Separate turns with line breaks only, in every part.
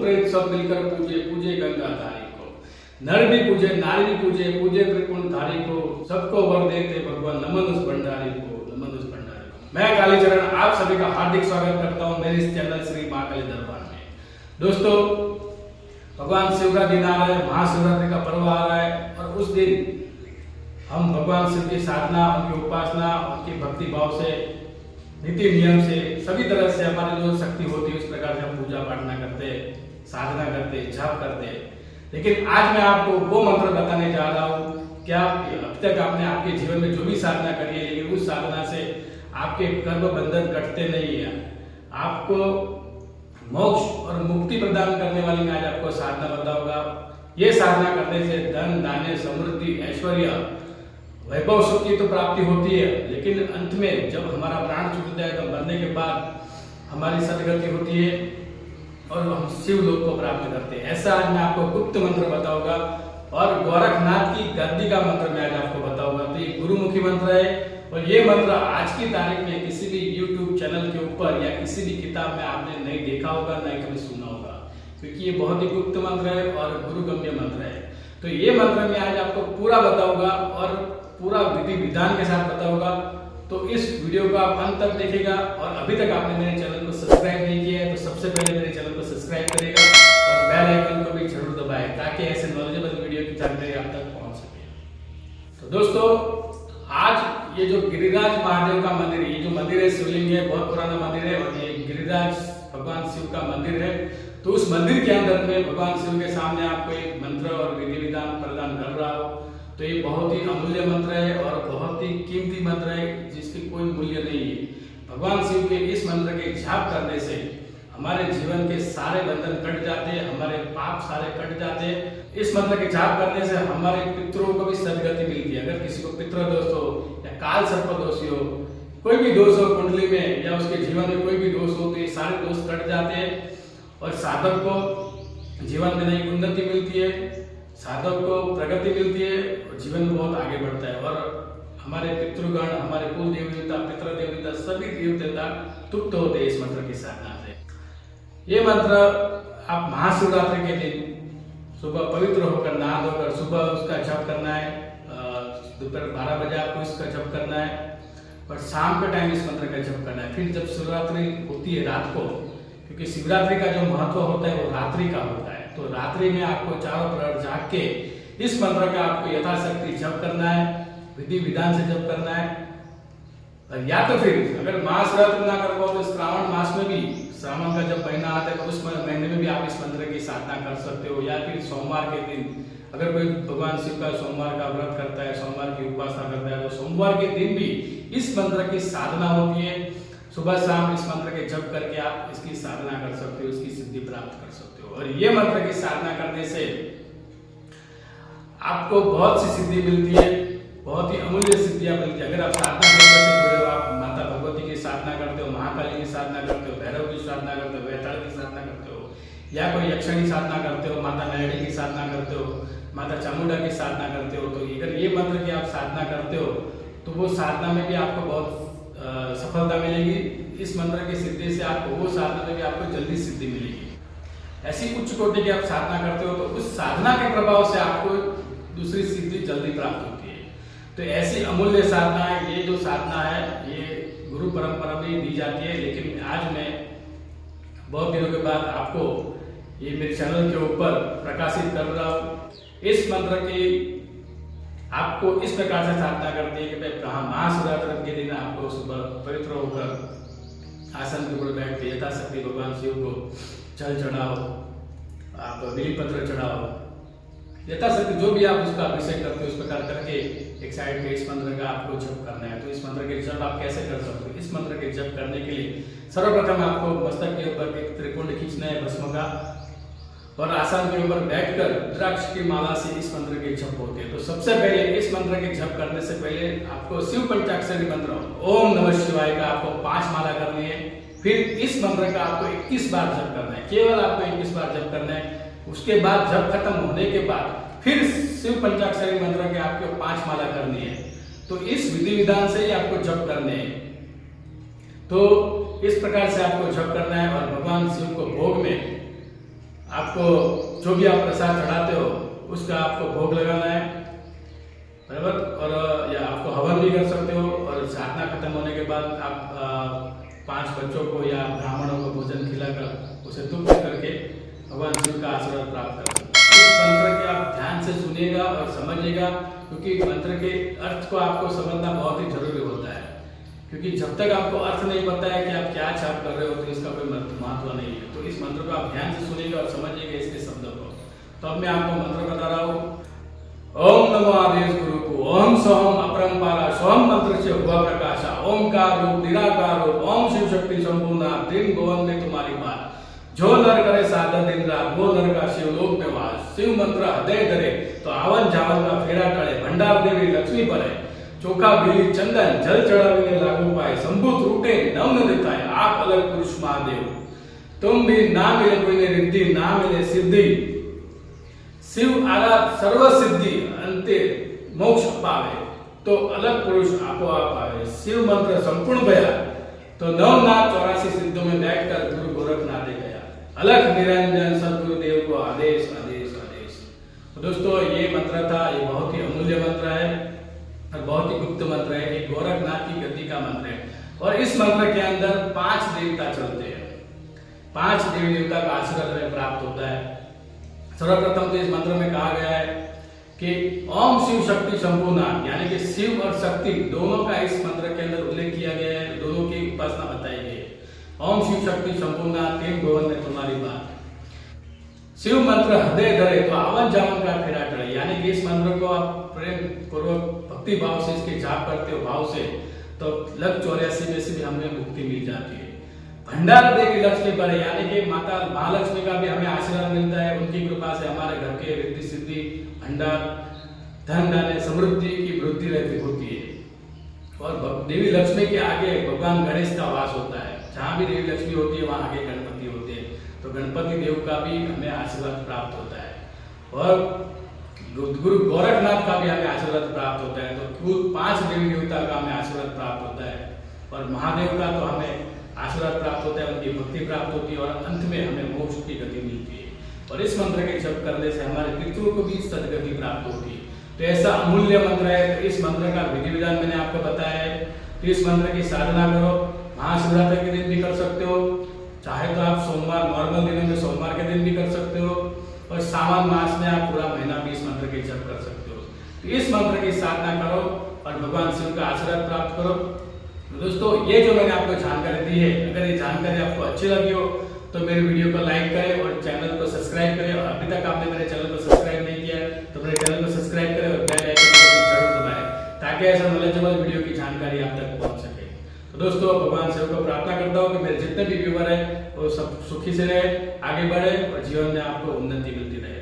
प्रेत सब मिलकर पूजे पूजे गंगाधारी को। नर भी पूजे, नारी भी पूजे, पूजे त्रिपुंडधारी को। सबको वर देते भगवान, नमन उस भंडारी को, नमन उस भंडारी को। मैं कालीचरण आप सभी का हार्दिक स्वागत करता हूं मेरे इस चैनल श्री महाकाली दरबार में। दोस्तों, भगवान शिव का दिन आ रहा है, महाशिवरात्रि का पर्व आ रहा है और उस दिन हम भगवान शिव की साधना, उनकी उपासना, उनकी भक्ति भाव से, नीति नियम से, सभी तरह से हमारी जो शक्ति होती है उस प्रकार से हम पूजा पाठना करते, साधना करते, जप करते। लेकिन आज मैं आपको वो मंत्र बताने जा रहा हूँ कि आप अब तक आपने आपके जीवन में जो भी साधना करी है, लेकिन उस साधना से आपके कर्म बंधन कटते नहीं है। आपको मोक्ष और मुक्ति प्रदान करने वाली मैं आज आपको साधना बताऊंगा। ये साधना करने से धन, धान्य, समृद्धि, ऐश्वर्य, वैभव सुख की तो प्राप्ति होती है, लेकिन अंत में जब हमारा प्राण छूट जाए तो मरने के बाद हमारी सदगति होती है और हम शिव लोक को प्राप्त करते हैं। ऐसा आज मैं आपको गुप्त मंत्र बताऊंगा और गोरखनाथ की गद्दी का मंत्र मैं आज आपको बताऊंगा। तो ये गुरुमुखी मंत्र है और ये मंत्र आज की तारीख में किसी भी YouTube चैनल के ऊपर या किसी भी किताब में आपने नहीं देखा होगा, नहीं कभी सुना होगा, क्योंकि ये बहुत ही गुप्त मंत्र है और गुरुगम्य मंत्र है। तो ये मंत्र मैं आज आपको पूरा बताऊंगा और पूरा विधि विधान के साथ बताऊंगा। तो इस वीडियो को आप अंत तक देखिएगा और अभी तक आपने मेरे चैनल को सब्सक्राइब नहीं किया है तो सबसे पहले मेरे चैनल को सब्सक्राइब करिएगा और बेल आइकन को भी जरूर दबाएं ताकि ऐसे नॉलेजेबल वीडियो की जानकारी आप तक पहुंच सके। तो दोस्तों, आज ये जो गिरिराज महादेव का मंदिर है, ये जो मंदिर है शिवलिंग है, बहुत पुराना मंदिर है और ये गिरिराज भगवान शिव का मंदिर है। तो उस मंदिर के अंदर में भगवान शिव के सामने आपको एक मंत्र और विधि विधान प्रदान कर रहा हो। तो ये बहुत ही अमूल्य मंत्र है और बहुत ही कीमती मंत्र है जिसकी कोई मूल्य नहीं है। भगवान शिव के इस मंत्र के जाप करने से हमारे जीवन के सारे बंधन कट जाते हैं, हमारे पाप सारे कट जाते हैं। इस मंत्र के जाप करने से हमारे पितरों को भी सदगति मिलती है। अगर किसी को पितृ दोष हो या काल सर्प दोष हो, कोई भी दोष हो कुंडली में या उसके जीवन में कोई भी दोष हो, तो ये सारे दोष कट जाते हैं और साधक को जीवन में नई उन्नति मिलती है, साधक को प्रगति मिलती है और जीवन में बहुत आगे बढ़ता है। और हमारे पितृगण, हमारे कुल देवता, पितृ देवता, सभी देवता तृप्त होते हैं इस मंत्र की साधना से। ये मंत्र आप महाशिवरात्रि के दिन सुबह पवित्र होकर नहा धोकर सुबह उसका जप करना है। दोपहर 12 बजे आपको इसका जप करना है और शाम के टाइम इस मंत्र का जप करना है। फिर जब शिवरात्रि होती है रात को, क्योंकि शिवरात्रि का जो महत्व होता है वो रात्रि का होता है, तो रात्रि में आपको चारों प्रहर जाग के इस मंत्र का आपको यथाशक्ति जप करना है, विधि विधान से जप करना है। और या तो फिर अगर महाशिवरात्रि ना कर पाओ तो श्रावण मास में भी, श्रावण का जब महीना आता है तो उस महीने में भी आप इस मंत्र की साधना कर सकते हो। या फिर सोमवार के दिन अगर कोई भगवान शिव का सोमवार का व्रत करता है, सोमवार की उपासना करता है, तो सोमवार के दिन भी इस मंत्र की साधना होती है। सुबह शाम इस मंत्र के जप करके आप इसकी साधना कर सकते हो, इसकी सिद्धि प्राप्त कर सकते हो। और ये मंत्र की साधना करने से आपको बहुत सी सिद्धि मिलती है, बहुत ही अमूल्य सिद्धियां मिलती है। अगर आप साधना से जुड़े हो, आप माता भगवती की साधना करते हो, महाकाली की साधना करते हो, भैरव की साधना करते हो, वेताल की साधना करते हो, या कोई यक्षिणी साधना करते हो, माता नैडी की साधना करते हो, माता चामुंडा की साधना करते हो, तो अगर ये मंत्र की आप साधना करते हो तो वो साधना में भी आपको बहुत सफलता मिलेगी। इस मंत्र की सिद्धि से आपको वो साधना में भी आपको जल्दी सिद्धि मिलेगी। ऐसी उच्च कोटि की आप साधना करते हो तो उस साधना के प्रभाव से आपको दूसरी सिद्धि जल्दी प्राप्त होती है। तो ऐसी अमूल्य साधना है, ये जो साधना है ये गुरु परंपरा में दी जाती है। लेकिन आज मैं बहुत दिनों के बाद आपको ये मेरे चैनल के ऊपर प्रकाशित कर रहा हूँ। इस मंत्र की आपको इस प्रकार से साधना करते हैं कि महाशिवरात्रि के दिन आपको सुबह पवित्र होकर आसन के ऊपर बैठ के यथाशक्ति भगवान शिव को जल चढ़ाओ, आप बेलपत्र चढ़ाओ, यथाशक्ति जो भी आप उसका अभिषेक करते हो उस प्रकार करके एक साइड में इस मंत्र का आपको जप करना है। तो इस मंत्र के जप आप कैसे कर सकते हो? इस मंत्र के जप करने के लिए सर्वप्रथम आपको मस्तक के ऊपर एक त्रिकुंड खींचना है भस्म का और आसन के ऊपर बैठकर रुद्राक्ष की माला से इस मंत्र के जप होते हैं। तो सबसे पहले इस मंत्र के जप करने से पहले आपको शिव पंचाक्षरी मंत्र ओम नमः शिवाय का आपको 5 माला करनी है। फिर इस मंत्र का आपको 21 बार जप करना है, केवल आपको 21 बार जप करना है। उसके बाद जप खत्म होने के बाद फिर शिव पंचाक्षरी मंत्र के आपको 5 माला करनी है। तो इस विधि विधान से ही आपको जप करने हैं। तो इस प्रकार से आपको जप करना है और भगवान शिव को भोग में आपको जो भी आप प्रसाद चढ़ाते हो उसका आपको भोग लगाना है, बराबर। और या आपको हवन भी कर सकते हो, और साधना खत्म होने के बाद आप 5 बच्चों को या ब्राह्मणों को भोजन खिलाकर उसे तुप्त करके भगवान शिव का आशीर्वाद प्राप्त कर सकते हो। इस मंत्र के आप ध्यान से सुनिएगा और समझिएगा, क्योंकि मंत्र के अर्थ को आपको समझना बहुत ही जरूरी होता है, क्योंकि जब तक आपको अर्थ नहीं पता है कि आप क्या छाप कर रहे हो तो इसका कोई महत्व नहीं है। तो इस मंत्र को आप ध्यान से सुनिएगा और समझिएगा इसके शब्दों को। तो अब मैं आपको मंत्र बता रहा हूँ। ओम नमो आदेश गुरु को ओम सोहम अपरंपारा सोहम मंत्र से हुआ प्रकाशा ओमकार रूप निराकार रूप ओम शिव शक्ति संपूर्ण दिन भुवन में तुम्हारी बात जो नर करे साधा दिन रात वो नर का शिव लोक में वास शिव मंत्र हृदय धरे तो आवन जावन का फेरा टळे भंडार देवी लक्ष्मी परे चोखा बिली चंदन जल चढ़ावीने लागू पाए संभूत रूटे नव न देताय आप अलग पुरुष महादेव तुम भी ना मिले कोई ने रिद्धि ना मिले सिद्धि शिव आला सर्व सिद्धि अंते मोक्ष पावे तो अलग पुरुष आपो आप आवे शिव मंत्र संपूर्ण भया तो नवनाथ 84 सिद्धों में बैठकर गुरु गोरखनाथ गया अलग निरंजन सदगुरुदेव को आदेश आदेश आदेश। तो दोस्तों ये मंत्र था, ये बहुत ही अमूल्य मंत्र है और बहुत ही गुप्त मंत्र है, एक गोरखनाथ की गति का मंत्र है। और इस मंत्र के अंदर 5 देवता चलते हैं, 5 देवी देवता का आशीर्वाद हमें प्राप्त होता है। सर्वप्रथम तो इस मंत्र में कहा गया है कि ओम शिव शक्ति संपूर्ण, यानी कि शिव और शक्ति दोनों का इस मंत्र के अंदर उल्लेख किया गया है, दोनों की उपासना बताई गई है। ओम शिव शक्ति संपूर्ण तीन भुवन में तुम्हारी बात। शिव मंत्र हृदय धरे तो आवन जावन का फेरा टळे, यानी कि इस मंत्र को आप प्रेम पूर्वक भक्ति भाव से इसके जाप करते हो भाव से तो लग 84 में से भी हमें मुक्ति मिल जाती है। भंडार देवी लक्ष्मी पर, यानी कि माता महालक्ष्मी का भी हमें आशीर्वाद मिलता है, उनकी कृपा से हमारे घर के रिद्धि सिद्धि भंडार धन धान्य समृद्धि की वृद्धि रहती होती है। और देवी लक्ष्मी के आगे भगवान गणेश का वास होता है, जहाँ भी देवी लक्ष्मी होती है वहाँ आगे गणपति होते हैं, तो गणपति देव का भी हमें आशीर्वाद प्राप्त होता है। और गुरु गोरखनाथ का भी हमें आशीर्वाद प्राप्त होता है। तो कुल 5 देवी देवता का हमें आशीर्वाद प्राप्त होता है, और महादेव का तो हमें आशीर्वाद प्राप्त होता है, उनकी भक्ति प्राप्त होती है, और अंत में हमें मोक्ष की गति मिलती है। और इस मंत्र के जप करने से हमारे पितरों को भी सदगति प्राप्त होती है। तो ऐसा अमूल्य मंत्र है। तो इस मंत्र का विधि विधान मैंने आपको बताया है। तो इस मंत्र की साधना करो, महाशिवरात्रि के दिन भी कर सकते हो, चाहे तो आप सोमवार नॉर्मल दिनों में सोमवार के दिन भी कर सकते हो, और सावन मास में आप पूरा महीना भी इस मंत्र के जप कर सकते हो। तो इस मंत्र की साधना करो और भगवान शिव का आशीर्वाद प्राप्त करो। दोस्तों ये जो मैंने आपको जानकारी दी है, अगर ये जानकारी आपको अच्छी लगी हो तो मेरे वीडियो को लाइक करें और चैनल को सब्सक्राइब करें। और अभी तक आपने मेरे चैनल को सब्सक्राइब नहीं किया है तो मेरे चैनल को सब्सक्राइब करें और बेल आइकन को भी जरूर दबाएं, ताकि ऐसा नॉलेजेबल वीडियो की जानकारी आप तक पहुंच सके। तो दोस्तों भगवान शिव को प्रार्थना करता हूँ कि मेरे जितने भी व्यूअर है वो सब सुखी से रहे, आगे बढ़े और जीवन में आपको उन्नति मिलती रहे।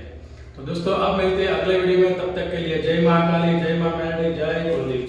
तो दोस्तों अब मिलते हैं अगले वीडियो में, तब तक के लिए जय महाकाली, जय मां काली, जय गुरुदेव।